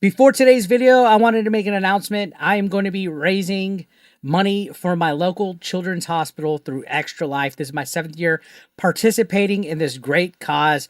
Before today's video, I wanted to make an announcement. I am going to be raising money for my local children's hospital through Extra Life. This is my 7th year participating in this great cause.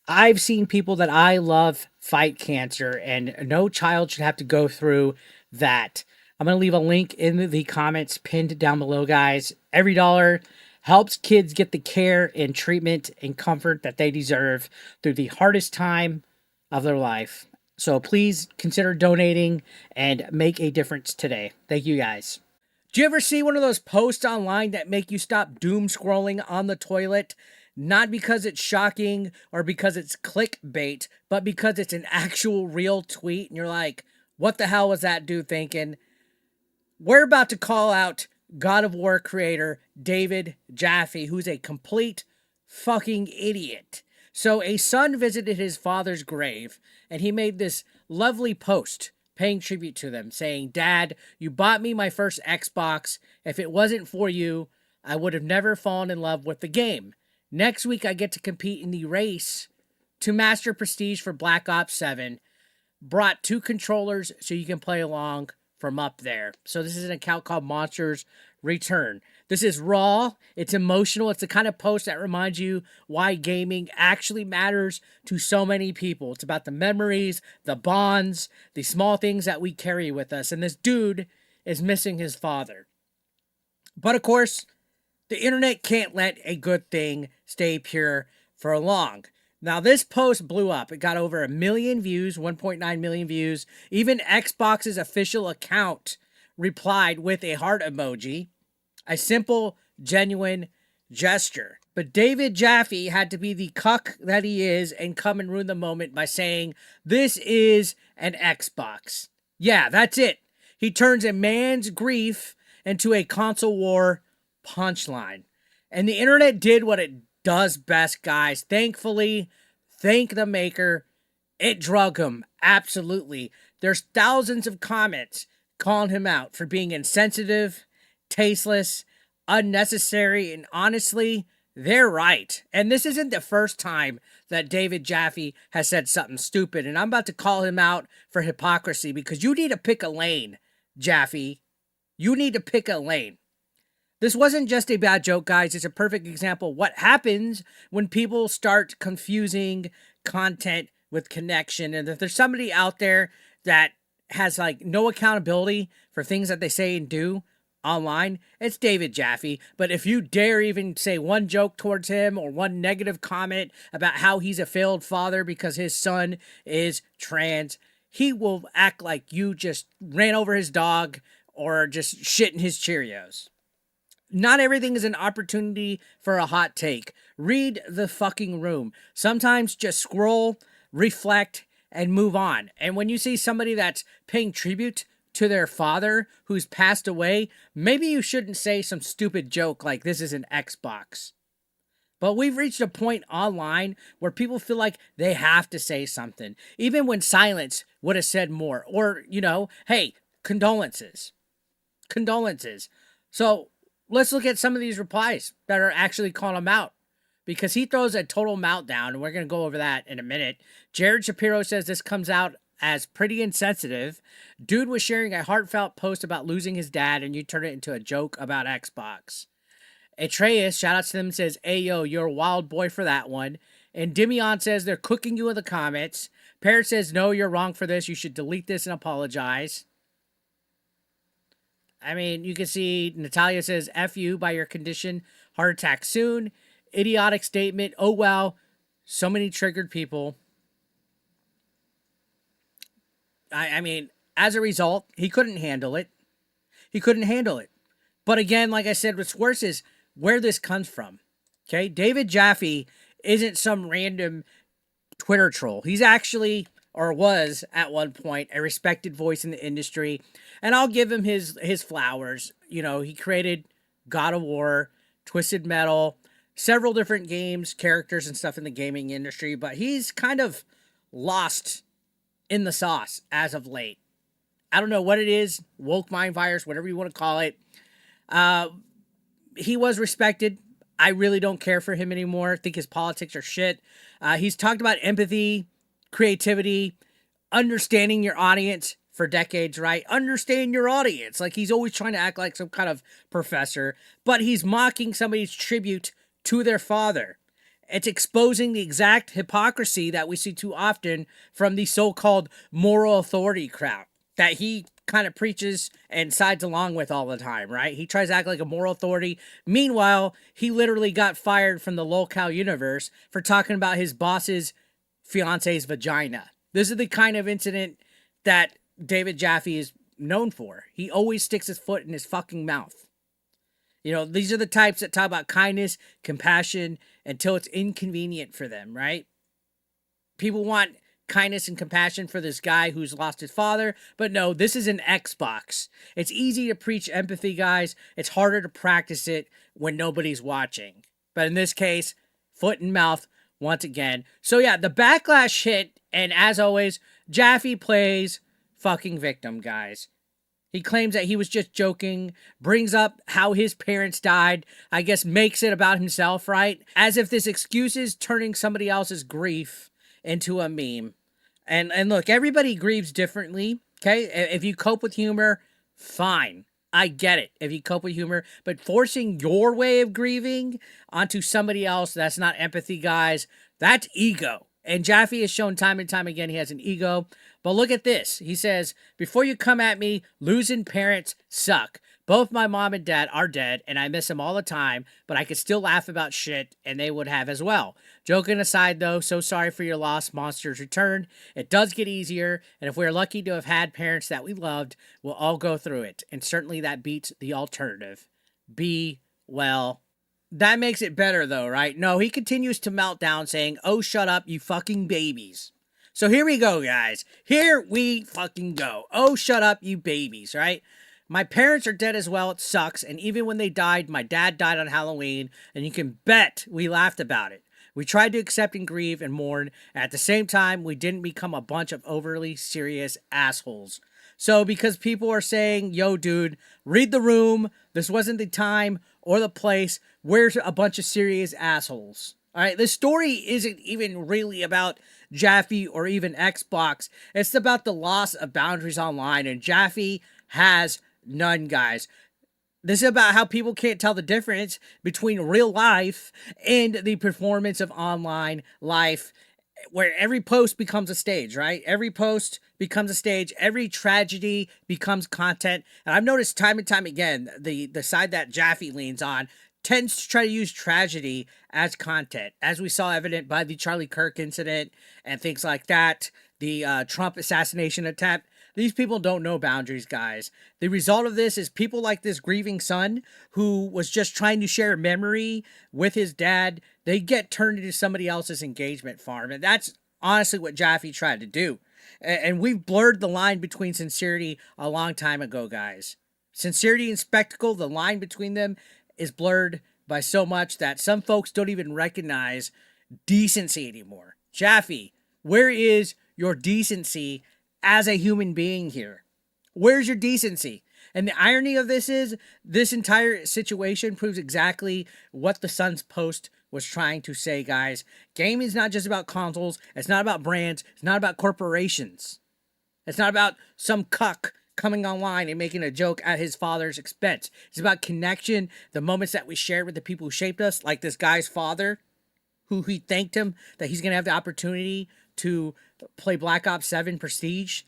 I've seen people that I love fight cancer, and no child should have to go through that. I'm going to leave a link in the comments pinned down below, guys. Every dollar helps kids get the care and treatment and comfort that they deserve through the hardest time of their life. So please consider donating and make a difference today. Thank you, guys. Do you ever see one of those posts online that make you stop doom scrolling on the toilet? Not because it's shocking or because it's clickbait, but because it's an actual real tweet and you're like, what the hell was that dude thinking? We're about to call out God of War creator David Jaffe, who's a complete fucking idiot. So a son visited his father's grave and he made this lovely post paying tribute to them, saying, "Dad, you bought me my first Xbox. If it wasn't for you, I would have never fallen in love with the game. Next week, I get to compete in the race to master prestige for Black Ops 7. Brought 2 controllers so you can play along from up there." So this is an account called Monsters Return. This is raw, it's emotional, it's the kind of post that reminds you why gaming actually matters to so many people. It's about the memories, the bonds, the small things that we carry with us. And this dude is missing his father. But of course, the internet can't let a good thing stay pure for long. Now, this post blew up. It got over 1 million views, 1.9 million views. Even Xbox's official account replied with a heart emoji. A simple, genuine gesture. But David Jaffe had to be the cuck that he is and come and ruin the moment by saying, "This is an Xbox." Yeah, that's it. He turns a man's grief into a console war punchline. And the internet did what it does best, guys. Thankfully, thank the maker. It drug him. Absolutely. There's thousands of comments calling him out for being insensitive, tasteless, unnecessary, and honestly, they're right. And this isn't the first time that David Jaffe has said something stupid, and I'm about to call him out for hypocrisy because you need to pick a lane, Jaffe. You need to pick a lane. This wasn't just a bad joke, guys. It's a perfect example of what happens when people start confusing content with connection. And if there's somebody out there that has like no accountability for things that they say and do online, it's David Jaffe. But if you dare even say one joke towards him or one negative comment about how he's a failed father because his son is trans, he will act like you just ran over his dog or just shit in his Cheerios. Not everything is an opportunity for a hot take. Read the fucking room. Sometimes just scroll, reflect, and move on. And when you see somebody that's paying tribute to their father who's passed away, maybe you shouldn't say some stupid joke like this is an Xbox. But we've reached a point online where people feel like they have to say something, even when silence would have said more. Or, you know, hey, condolences. Condolences. So let's look at some of these replies that are actually calling him out, because he throws a total meltdown, and we're going to go over that in a minute. Jared Shapiro says this comes out as pretty insensitive. Dude was sharing a heartfelt post about losing his dad, and you turn it into a joke about Xbox. Atreus, shout out to them, says, "Ayo, you're a wild boy for that one." And Dimion says they're cooking you in the comments. Parrot says, "No, you're wrong for this. You should delete this and apologize." I mean, you can see Natalia says, "F you by your condition. Heart attack soon." Idiotic statement. Oh, wow. So many triggered people. I mean, as a result, he couldn't handle it. He couldn't handle it. But again, like I said, what's worse is where this comes from. Okay? David Jaffe isn't some random Twitter troll. He's actually, or was at one point, a respected voice in the industry. And I'll give him his flowers. You know, he created God of War, Twisted Metal, several different games, characters, and stuff in the gaming industry. But he's kind of lost in the sauce as of late. I don't know what it is, woke mind virus, whatever you want to call it. He was respected. I really don't care for him anymore. I think his politics are shit. He's talked about empathy, creativity, understanding your audience for decades, right? Understand your audience. Like he's always trying to act like some kind of professor, but he's mocking somebody's tribute to their father. It's exposing the exact hypocrisy that we see too often from the so-called moral authority crowd that he kind of preaches and sides along with all the time, right? He tries to act like a moral authority. Meanwhile, he literally got fired from the locale universe for talking about his boss's fiance's vagina. This is the kind of incident that David Jaffe is known for. He always sticks his foot in his fucking mouth. You know, these are the types that talk about kindness, compassion, until it's inconvenient for them, right? People want kindness and compassion for this guy who's lost his father, but no, this is an Xbox. It's easy to preach empathy, guys. It's harder to practice it when nobody's watching. But in this case, foot and mouth once again. So yeah, the Backlash hit, and as always, Jaffe plays fucking victim, guys. He claims that he was just joking, brings up how his parents died, I guess makes it about himself, right? As if this excuse is turning somebody else's grief into a meme. And look, everybody grieves differently, okay? If you cope with humor, fine. I get it if you cope with humor, but forcing your way of grieving onto somebody else, that's not empathy, guys. That's ego. And Jaffe has shown time and time again he has an ego. But look at this. He says, before you come at me, losing parents suck. Both my mom and dad are dead, and I miss them all the time, but I could still laugh about shit, and they would have as well. Joking aside, though, so sorry for your loss, Monsters Returned. It does get easier, and if we're lucky to have had parents that we loved, we'll all go through it, and certainly that beats the alternative. Be well. That makes it better, though, right? No, he continues to melt down, saying, oh, shut up, you fucking babies. So here we go, guys. Here we fucking go. Oh, shut up, you babies, right? My parents are dead as well. It sucks. And even when they died, my dad died on Halloween. And you can bet we laughed about it. We tried to accept and grieve and mourn. And at the same time, we didn't become a bunch of overly serious assholes. So because people are saying, yo, dude, read the room. This wasn't the time or the place. We're a bunch of serious assholes. All right, this story isn't even really about Jaffe or even Xbox. It's about the loss of boundaries online. And Jaffe has none, guys. This is about how people can't tell the difference between real life and the performance of online life, where every post becomes a stage, right? Every post becomes a stage. Every tragedy becomes content. And I've noticed time and time again, the side that Jaffe leans on tends to try to use tragedy as content, as we saw evident by the Charlie Kirk incident and things like that, the Trump assassination attempt. These people don't know boundaries, guys. The result of this is people like this grieving son who was just trying to share a memory with his dad, they get turned into somebody else's engagement farm. And that's honestly what Jaffe tried to do. And we've blurred the line between sincerity a long time ago, guys. Sincerity and spectacle, the line between them is blurred by so much that some folks don't even recognize decency anymore. Jaffe, where is your decency as a human being here? Where's your decency? And the irony of this is this entire situation proves exactly what the Sun's post was trying to say, guys. Gaming is not just about consoles. It's not about brands. It's not about corporations. It's not about some cuck coming online and making a joke at his father's expense. It's about connection, the moments that we shared with the people who shaped us, like this guy's father, who he thanked him that he's going to have the opportunity to play Black Ops 7 Prestige.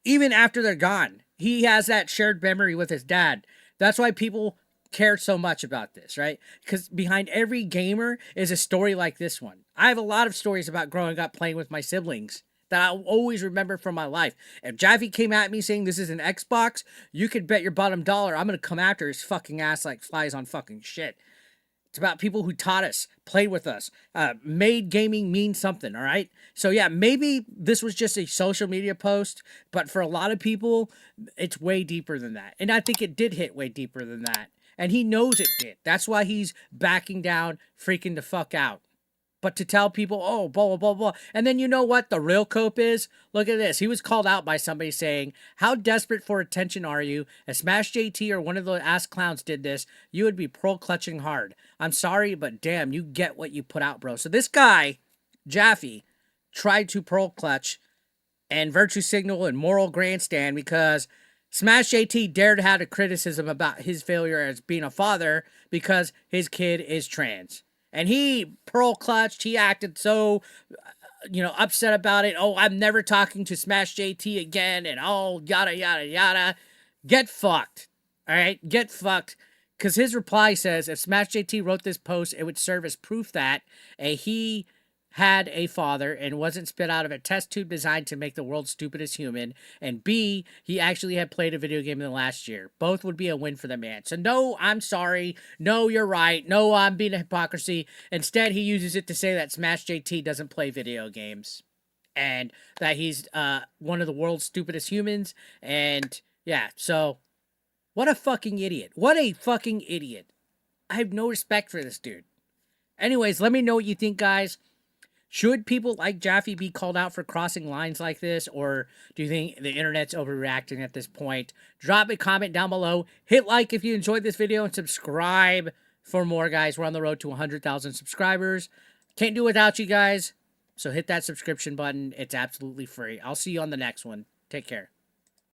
Even after they're gone, he has that shared memory with his dad. That's why people care so much about this, right? Because behind every gamer is a story like this one. I have a lot of stories about growing up playing with my siblings that I'll always remember from my life. If Jaffe came at me saying this is an Xbox, you could bet your bottom dollar I'm going to come after his fucking ass like flies on fucking shit. It's about people who taught us, played with us, made gaming mean something, all right? So yeah, maybe this was just a social media post, but for a lot of people, it's way deeper than that. And I think it did hit way deeper than that. And he knows it did. That's why he's backing down, freaking the fuck out. But to tell people, oh, blah, blah, blah, blah. And then you know what the real cope is? Look at this. He was called out by somebody saying, how desperate for attention are you? If Smash JT or one of the ass clowns did this, you would be pearl clutching hard. I'm sorry, but damn, you get what you put out, bro. So this guy, Jaffe, tried to pearl clutch and virtue signal and moral grandstand because Smash JT dared have a criticism about his failure as being a father because his kid is trans. And he pearl clutched. He acted so, upset about it. Oh, I'm never talking to Smash JT again. And oh, yada, yada, yada. Get fucked. All right? Get fucked. Because his reply says if Smash JT wrote this post, it would serve as proof that he had a father and wasn't spit out of a test tube designed to make the world's stupidest human, and B, he actually had played a video game in the last year. Both would be a win for the man. So no, I'm sorry. No, you're right. No, I'm being a hypocrisy. Instead, he uses it to say that Smash JT doesn't play video games and that he's one of the world's stupidest humans. And yeah, so what a fucking idiot. What a fucking idiot. I have no respect for this dude. Anyways, let me know what you think, guys. Should people like Jaffe be called out for crossing lines like this, or do you think the internet's overreacting at this point? Drop a comment down below. Hit like if you enjoyed this video and subscribe for more, guys. We're on the road to 100,000 subscribers. Can't do without you guys, so hit that subscription button. It's absolutely free. I'll see you on the next one. Take care.